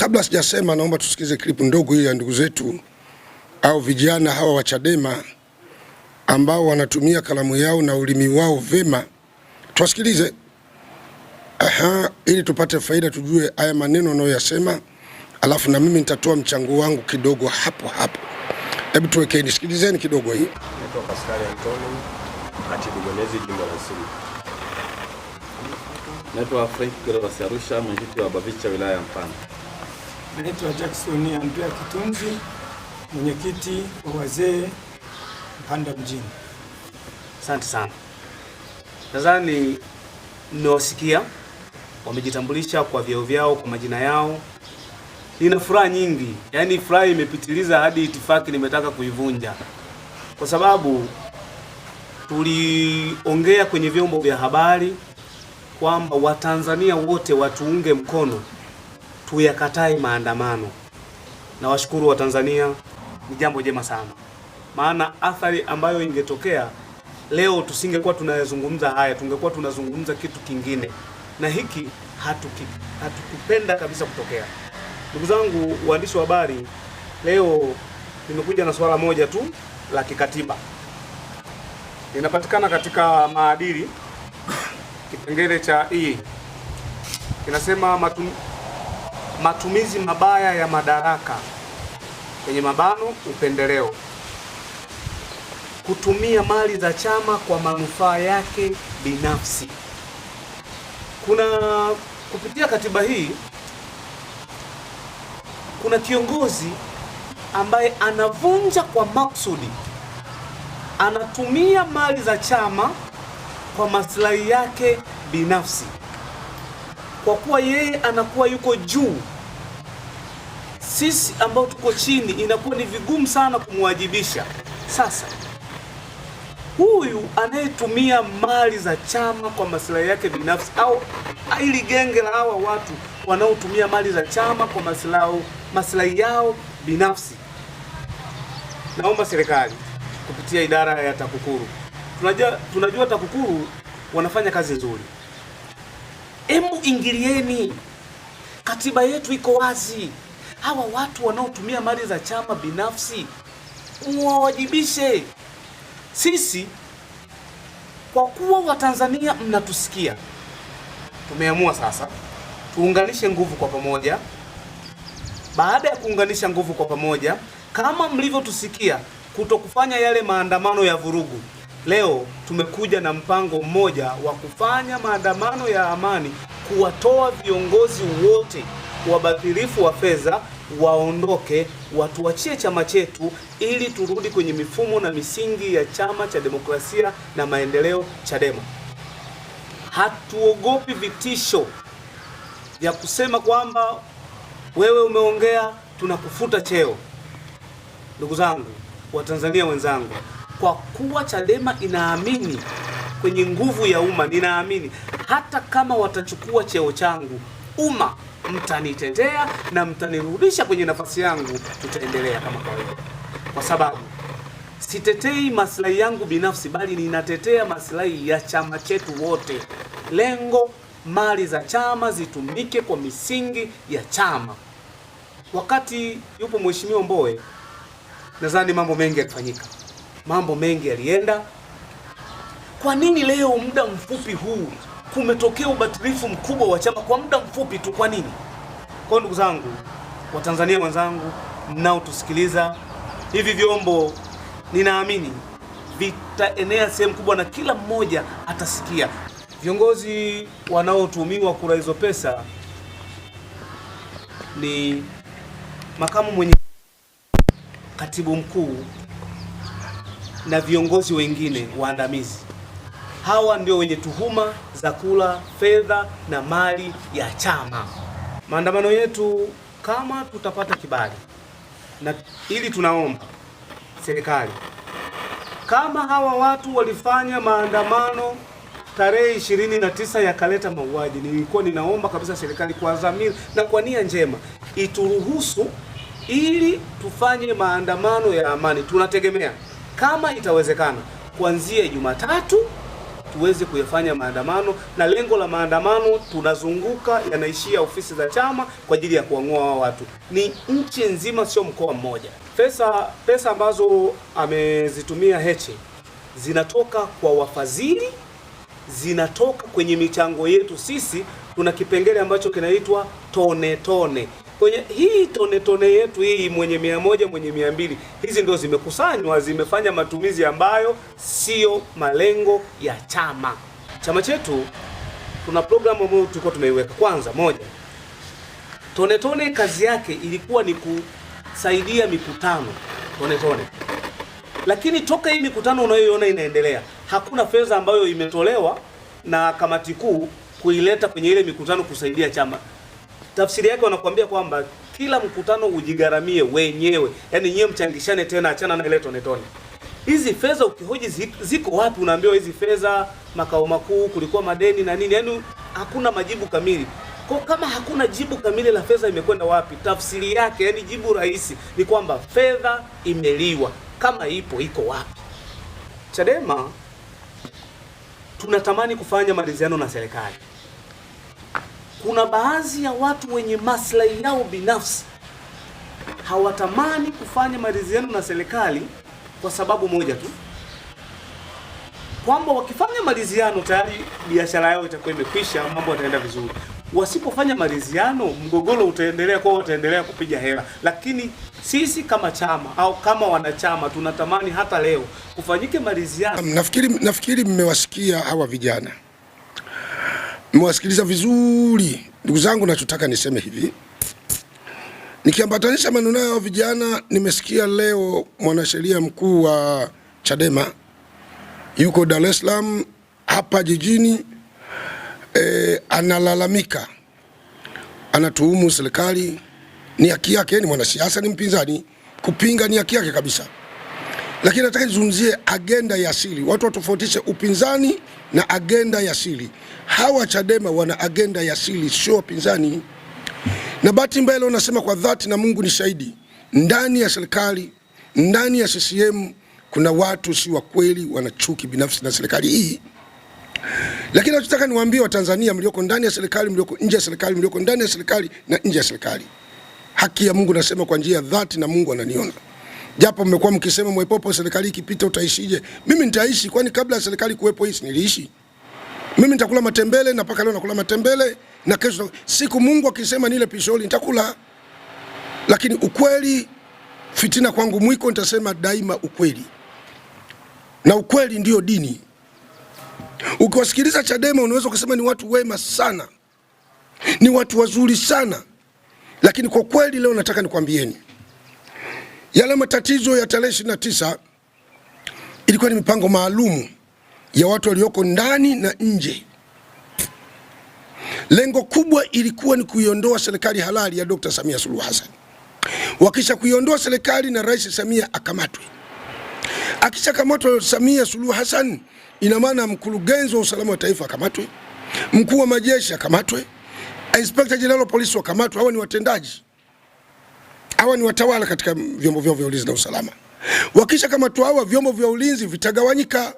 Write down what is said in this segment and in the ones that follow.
Kabla sijasema, naomba tusikize klipu ndogo hii ya ndugu zetu au vijana hawa wa Chadema ambao wanatumia kalamu yao na ulimi wao vema. Tuwasikilize ili tupate faida, tujue haya maneno wanayoyasema, alafu na mimi nitatoa mchango wangu kidogo hapo hapo. Hebu tuwekeni, sikilizeni kidogo hii. Naitwa Pascal Antoni, katibu mwenezi jimbo la Simiyu. Naitwa Frank Gervas Arusha, mwenyekiti wa Bavicha wilaya ya Mpanda. Naitwa Jackson Andrea Kitunzi, mwenyekiti wa wazee Mpanda mjini. Asante sana. Nadhani mmewasikia wamejitambulisha kwa vyeo vyao, kwa majina yao. Nina furaha nyingi, yaani furaha imepitiliza hadi itifaki nimetaka kuivunja, kwa sababu tuliongea kwenye vyombo vya habari kwamba Watanzania wote watuunge mkono, tuyakatae maandamano. Na washukuru Watanzania, ni jambo jema sana, maana athari ambayo ingetokea leo tusingekuwa tunayazungumza haya, tungekuwa tunazungumza kitu kingine, na hiki hatukupenda kabisa kutokea. Ndugu zangu waandishi wa habari, leo nimekuja na swala moja tu la kikatiba. Linapatikana katika maadili, kipengele cha kinasema matumizi mabaya ya madaraka, kwenye mabano upendeleo, kutumia mali za chama kwa manufaa yake binafsi. Kupitia katiba hii kuna kiongozi ambaye anavunja kwa maksudi, anatumia mali za chama kwa maslahi yake binafsi. Kwa kuwa yeye anakuwa yuko juu, sisi ambao tuko chini inakuwa ni vigumu sana kumwajibisha. Sasa huyu anayetumia mali za chama kwa maslahi yake binafsi, au ili genge la hawa watu wanaotumia mali za chama kwa maslahi yao binafsi, naomba serikali kupitia idara ya TAKUKURU, tunajua TAKUKURU wanafanya kazi nzuri, hebu ingilieni, katiba yetu iko wazi. Hawa watu wanaotumia mali za chama binafsi muwajibishe. Sisi kwa kuwa Watanzania mnatusikia, tumeamua sasa tuunganishe nguvu kwa pamoja. Baada ya kuunganisha nguvu kwa pamoja, kama mlivyotusikia kutokufanya yale maandamano ya vurugu, leo tumekuja na mpango mmoja wa kufanya maandamano ya amani, kuwatoa viongozi wote wabadhirifu wa fedha waondoke, watuachie chama chetu ili turudi kwenye mifumo na misingi ya Chama cha Demokrasia na Maendeleo, Chadema. Hatuogopi vitisho vya kusema kwamba wewe umeongea tunakufuta cheo. Ndugu zangu, Watanzania wenzangu, kwa kuwa Chadema inaamini kwenye nguvu ya umma, ninaamini hata kama watachukua cheo changu, umma mtanitetea na mtanirudisha kwenye nafasi yangu, tutaendelea kama kawaida, kwa sababu sitetei maslahi yangu binafsi, bali ninatetea maslahi ya chama chetu wote. Lengo, mali za chama zitumike kwa misingi ya chama. Wakati yupo Mheshimiwa Mbowe, nadhani mambo mengi yalifanyika, mambo mengi yalienda. Kwa nini leo muda mfupi huu kumetokea ubadhirifu mkubwa wa chama kwa muda mfupi tu? Kwa nini? Kwa ndugu zangu, Watanzania wenzangu mnaotusikiliza, hivi vyombo ninaamini vitaenea sehemu kubwa na kila mmoja atasikia. Viongozi wanaotumiwa kura hizo pesa ni makamu mwenye katibu mkuu na viongozi wengine waandamizi. Hawa ndio wenye tuhuma za kula fedha na mali ya chama. Maandamano yetu, kama tutapata kibali, na ili tunaomba serikali, kama hawa watu walifanya maandamano tarehe 29 yakaleta mauaji, nilikuwa ninaomba kabisa serikali kwa dhamira na kwa nia njema ituruhusu ili tufanye maandamano ya amani. Tunategemea kama itawezekana kuanzia Jumatatu tuweze kuyafanya maandamano, na lengo la maandamano tunazunguka yanaishia ofisi za chama kwa ajili ya kuang'oa hao watu. Ni nchi nzima, sio mkoa mmoja. Pesa ambazo amezitumia Heche zinatoka kwa wafadhili, zinatoka kwenye michango yetu. Sisi tuna kipengele ambacho kinaitwa tone tone. Kwenye hii tone tone yetu hii, mwenye 100, mwenye 200, hizi ndio zimekusanywa, zimefanya matumizi ambayo sio malengo ya chama. Chama chetu tuna programu ambayo tulikuwa tumeiweka. Kwanza, moja, tone tone kazi yake ilikuwa ni kusaidia mikutano tone tone. Lakini toka hii mikutano unayoiona inaendelea, hakuna fedha ambayo imetolewa na kamati kuu kuileta kwenye ile mikutano kusaidia chama. Tafsiri yake wanakuambia kwamba kila mkutano ujigaramie wenyewe. Yaani nyewe mchangishane tena, achana na ile tone tone. Hizi fedha ukihoji ziko wapi, unaambiwa hizi fedha makao makuu, kulikuwa madeni na nini. Yaani hakuna majibu kamili. Kwa kama hakuna jibu kamili la fedha imekwenda wapi, tafsiri yake, yani jibu rahisi ni kwamba fedha imeliwa. Kama ipo, iko wapi? Chadema tunatamani kufanya maridhiano na serikali. Kuna baadhi ya watu wenye maslahi yao binafsi hawatamani kufanya maridhiano na serikali kwa sababu moja tu, kwamba wakifanya maridhiano tayari biashara yao itakuwa imekwisha, mambo yataenda vizuri. Wasipofanya maridhiano, mgogoro utaendelea, kwa wataendelea kupiga hela. Lakini sisi kama chama au kama wanachama tunatamani hata leo kufanyike maridhiano. Nafikiri mmewasikia hawa vijana, mmewasikiliza vizuri. Ndugu zangu, nachotaka niseme hivi, nikiambatanisha maneno ya vijana, nimesikia leo mwanasheria mkuu wa Chadema yuko Dar es Salaam hapa jijini, analalamika, anatuhumu serikali. Ni haki yake, ni mwanasiasa, ni mpinzani, kupinga ni haki yake kabisa. Lakini nataka nizungumzie agenda ya asili. Watu watofautishe upinzani na agenda ya asili. Hawa Chadema wana agenda ya asili, sio wapinzani. Na bahati mbaya leo nasema kwa dhati, na Mungu ni shahidi, ndani ya serikali, ndani ya CCM kuna watu si wa kweli, wana chuki binafsi na serikali hii. Lakini nataka niwaambie Watanzania mlioko ndani ya serikali, mlioko nje ya serikali, mlioko ndani ya serikali na nje ya serikali, haki ya Mungu nasema kwa njia ya dhati, na Mungu ananiona. Japo mmekuwa mkisema Mwepopo, serikali ikipita utaishije? Mimi nitaishi, kwani kabla ya serikali kuwepo hii niliishi. Mimi nitakula matembele, na paka leo nakula matembele, na kesho siku Mungu akisema nile pisholi nitakula. Lakini ukweli, fitina kwangu mwiko, nitasema daima ukweli. Na ukweli ndio dini. Ukiwasikiliza Chadema unaweza kusema ni watu wema sana, ni watu wazuri sana. Lakini kwa kweli leo nataka nikwambieni, yale matatizo ya tarehe 29 ilikuwa ni mipango maalum ya watu walioko ndani na nje. Lengo kubwa ilikuwa ni kuiondoa serikali halali ya Dr. Samia Suluhu Hassan. Wakisha kuiondoa serikali na Rais Samia akamatwe. Akisha kamatwa Samia Suluhu Hassan, ina maana mkurugenzi wa usalama wa taifa akamatwe, mkuu wa majeshi akamatwe, Inspector General of Police wakamatwe. Hawa ni watendaji, hawa ni watawala katika vyombo vyao vya ulinzi na usalama. Wakisha kamatwa hawa, vyombo vya ulinzi vitagawanyika.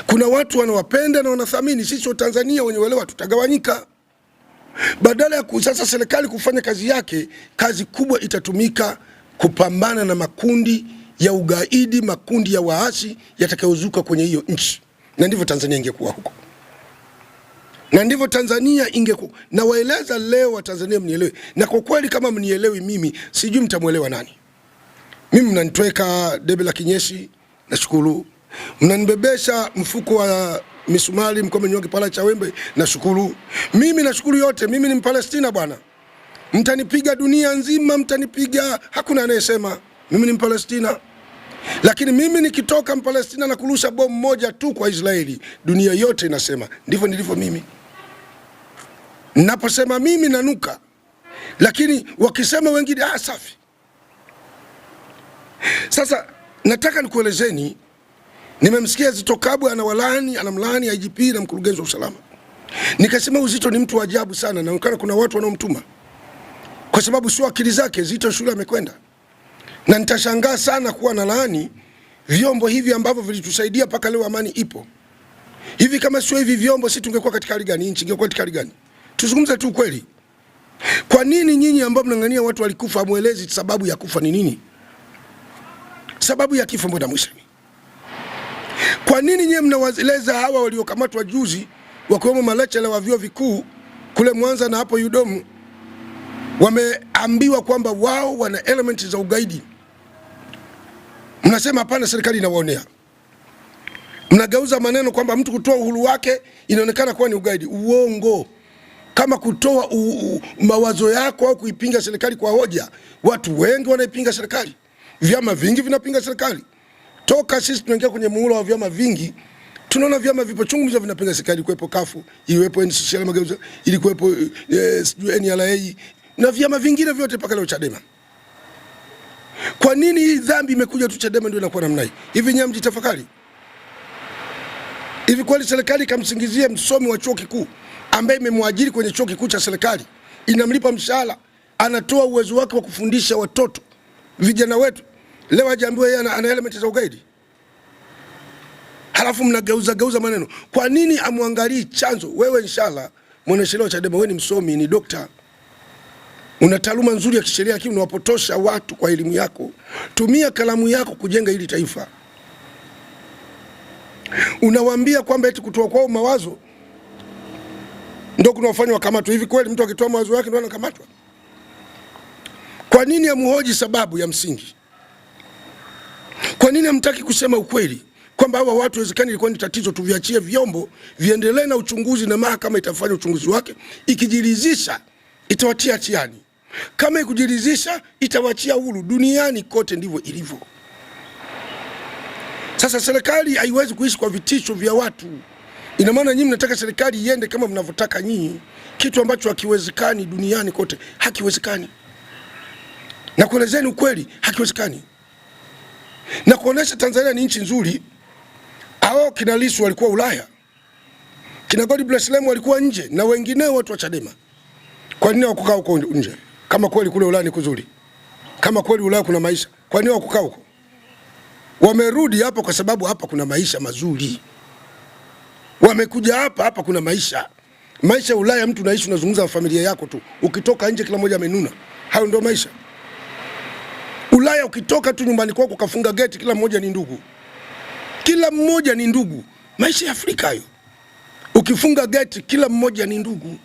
Kuna watu wanawapenda na wanathamini, sisi wa Tanzania wenye uelewa tutagawanyika. Badala ya sasa serikali kufanya kazi yake, kazi kubwa itatumika kupambana na makundi ya ugaidi, makundi ya waasi yatakayozuka kwenye hiyo nchi. Na ndivyo Tanzania ingekuwa huko. Na ndivyo Tanzania ingekuwa. Na waeleza leo wa Tanzania mnielewe. Na kwa kweli kama mnielewi mimi, sijui mtamuelewa nani. Mimi mnanitweka debe la kinyesi, nashukuru. Mnanibebesha mfuko wa misumari mkome nyonge pala cha wembe, nashukuru. Mimi nashukuru yote, mimi ni Mpalestina bwana. Mtanipiga dunia nzima, mtanipiga, hakuna anayesema mimi ni Mpalestina. Lakini mimi nikitoka Mpalestina na kurusha bomu moja tu kwa Israeli, dunia yote inasema. Ndivyo nilivyo mimi. Ninaposema mimi nanuka, lakini wakisema wengine safi. Sasa nataka nikuelezeni, nimemsikia Zitto Kabwe anamlaani IGP na mkurugenzi wa usalama. Nikasema Zitto ni mtu wa ajabu sana, na kuna watu wanaomtuma. Kwa sababu sio akili zake, Zitto shule amekwenda. Na nitashangaa sana kuwa na laani vyombo hivi ambavyo vilitusaidia paka leo amani ipo. Hivi kama sio hivi vyombo, si tungekuwa katika hali gani? Nchi ingekuwa katika hali gani? Tuzungumze tu kweli. Kwa nini nyinyi ambao mnang'ania watu walikufa hamuelezi sababu ya kufa ni nini? Sababu ya kifo mbona mwisho? Kwa nini nyinyi mnawaeleza hawa waliokamatwa juzi wakiwemo malechela wa vyuo vikuu kule Mwanza na hapo UDOM, wameambiwa kwamba wao wana elements za ugaidi? Mnasema hapana, serikali inawaonea. Mnageuza maneno kwamba mtu kutoa uhuru wake inaonekana kuwa ni ugaidi. Uongo. Kama kutoa mawazo yako au kuipinga serikali kwa hoja, watu wengi wanaipinga serikali. Vyama vingi vinapinga serikali. Toka sisi tunaingia kwenye muhula wa vyama vingi, tunaona vyama vipo chungu mzima vinapinga serikali. Kuwepo kafu, iwepo NCCR Mageuzi, ilikuwepo NRA na vyama vingine vyote mpaka leo Chadema. Kwa nini hii dhambi imekuja tu Chadema ndio inakuwa namna hii? Hivi nyinyi mjitafakari. Hivi kweli serikali kamsingizie msomi wa chuo kikuu ambaye imemwajiri kwenye chuo kikuu cha serikali, inamlipa mshahara, anatoa uwezo wake wa kufundisha watoto vijana wetu, leo ajaambiwa yeye ana element za ugaidi? Halafu mnageuza maneno. Kwa nini amwangalii chanzo? Wewe inshallah mwanasheria wa Chadema, wewe ni msomi, ni dokta, una taaluma nzuri ya kisheria, lakini unawapotosha watu kwa elimu yako. Tumia kalamu yako kujenga hili taifa. Unawaambia kwamba eti kutoa kwao mawazo ndio kunawafanya wakamatwe. Hivi kweli mtu akitoa mawazo yake ndio anakamatwa? Kwa nini amhoji sababu ya msingi? Kwa nini hamtaki kusema ukweli kwamba hawa watu wezekani ilikuwa ni tatizo, tuviachie vyombo viendelee na uchunguzi na mahakama itafanya uchunguzi wake, ikijiridhisha itawatia hatiani, kama ikujiridhisha itawachia huru. Duniani kote ndivyo ilivyo. Sasa serikali haiwezi kuishi kwa vitisho vya watu. Ina maana nyinyi mnataka serikali iende kama mnavyotaka nyinyi, kitu ambacho hakiwezekani duniani kote, hakiwezekani. Na kuelezeni ukweli, hakiwezekani. Na kuonesha Tanzania ni nchi nzuri. Hao kina Lissu walikuwa Ulaya, kina Godbless Lema walikuwa nje, na wengineo watu wa Chadema. Kwa nini wakukaa huko nje? Kama kweli kule Ulaya ni kuzuri, kama kweli Ulaya kuna maisha, kwa nini wakukaa huko? Wamerudi hapa kwa sababu hapa kuna maisha mazuri. Wamekuja hapa kuna maisha. Maisha ya Ulaya mtu unaishi unazungumza na familia yako tu. Ukitoka nje kila mmoja amenuna. Hayo ndio maisha. Ulaya ukitoka tu nyumbani kwako ukafunga geti, kila mmoja ni ndugu. Kila mmoja ni ndugu. Maisha ya Afrika hayo. Ukifunga geti kila mmoja ni ndugu.